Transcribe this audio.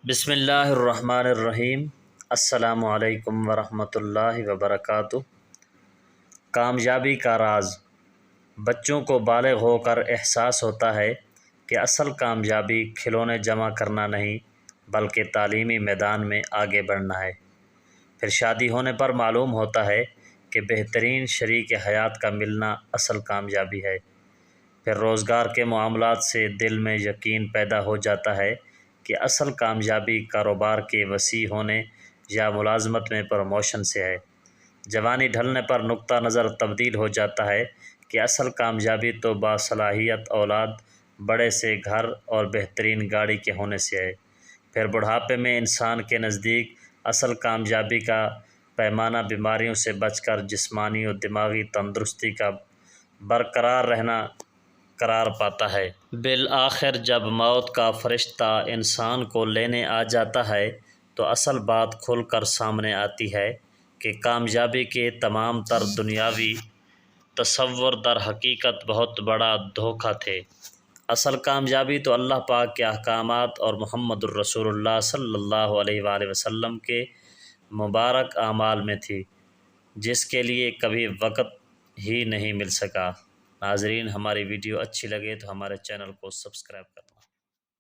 بسم اللہ الرحمن الرحیم۔ السلام علیکم ورحمۃ اللہ وبرکاتہ۔ کامیابی کا راز۔ بچوں کو بالغ ہو کر احساس ہوتا ہے کہ اصل کامیابی کھلونے جمع کرنا نہیں بلکہ تعلیمی میدان میں آگے بڑھنا ہے۔ پھر شادی ہونے پر معلوم ہوتا ہے کہ بہترین شریک حیات کا ملنا اصل کامیابی ہے۔ پھر روزگار کے معاملات سے دل میں یقین پیدا ہو جاتا ہے کہ اصل کامیابی کاروبار کے وسیع ہونے یا ملازمت میں پروموشن سے ہے۔ جوانی ڈھلنے پر نقطہ نظر تبدیل ہو جاتا ہے کہ اصل کامیابی تو باصلاحیت اولاد، بڑے سے گھر اور بہترین گاڑی کے ہونے سے ہے۔ پھر بڑھاپے میں انسان کے نزدیک اصل کامیابی کا پیمانہ بیماریوں سے بچ کر جسمانی اور دماغی تندرستی کا برقرار رہنا قرار پاتا ہے۔ بالآخر جب موت کا فرشتہ انسان کو لینے آ جاتا ہے تو اصل بات کھل کر سامنے آتی ہے کہ کامیابی کے تمام تر دنیاوی تصور در حقیقت بہت بڑا دھوکہ تھے۔ اصل کامیابی تو اللہ پاک کے احکامات اور محمد الرسول اللہ صلی اللہ علیہ وآلہ وسلم کے مبارک اعمال میں تھی، جس کے لیے کبھی وقت ہی نہیں مل سکا۔ ناظرین، ہماری ویڈیو اچھی لگے تو ہمارے چینل کو سبسکرائب کریں۔